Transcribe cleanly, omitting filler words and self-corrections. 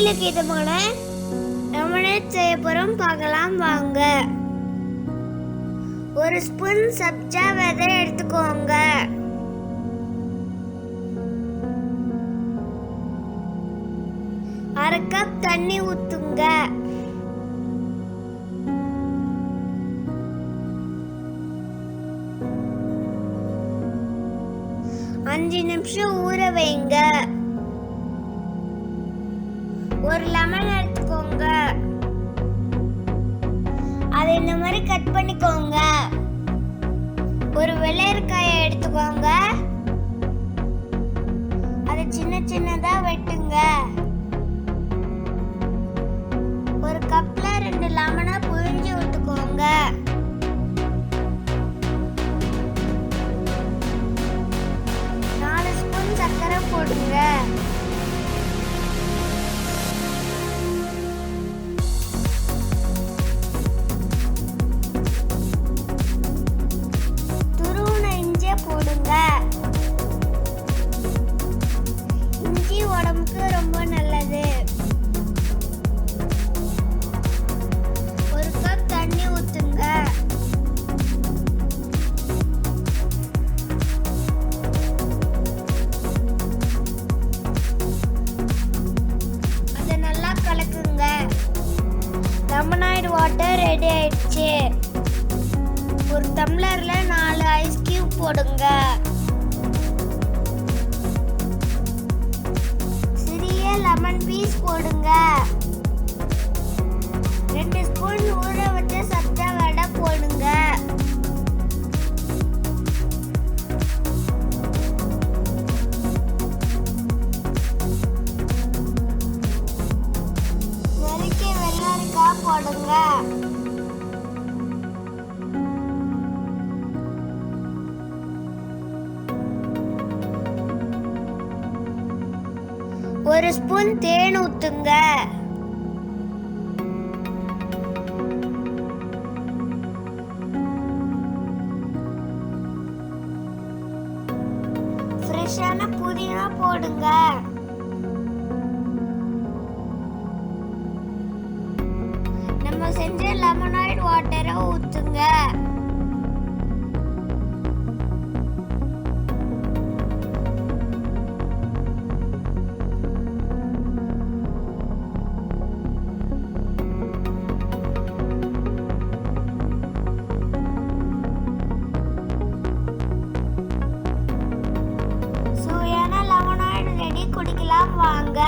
சுவையிலுக்கு இதமான லெமனேட் செய்ய போறோம், பார்க்கலாம் வாங்க. ஒரு ஸ்பூன் சப்ஜா விதை எடுத்துக்கோங்க. அரை கப் தண்ணி ஊத்துங்க. அஞ்சு நிமிஷம் ஊற வைங்க. ஒரு லெமன் எடுத்துக்கோங்க. அதை இந்த மாதிரி கட் பண்ணிக்கோங்க. ஒரு வெள்ளரிக்காயை எடுத்துக்கோங்க. அதை சின்ன சின்னதா வெட்டுங்க. ஒரு கப்ல 2 லெமனை புழிஞ்சு விட்டுக்கோங்க. சர்க்கரை போடுங்க. துருவின இஞ்சியை போடுங்க. இஞ்சி உடம்புக்கு ரொம்ப நல்லது. ஒரு கப் தண்ணி ஊத்துங்க. லெமனைட் வாட்டர் ரெடி ஆயிடுச்சு. ஒரு டம்ளர்ல 4 ஐஸ் கியூப் போடுங்க. சிறிய லெமன் பீஸ் போடுங்க. 2 ஸ்பூன் ஊற வச்ச சப்ஜா விதை போடுங்க. போடுங்க. ஒரு ஸ்பூன் தேன் ஊத்துங்க. ஃப்ரெஷ்ஷான புதினா போடுங்க. நம்ம செஞ்ச லெமனைட் வாட்டரை ஊத்துங்க. சுவையான லெமனைட் ரெடி, குடிக்கலாம் வாங்க.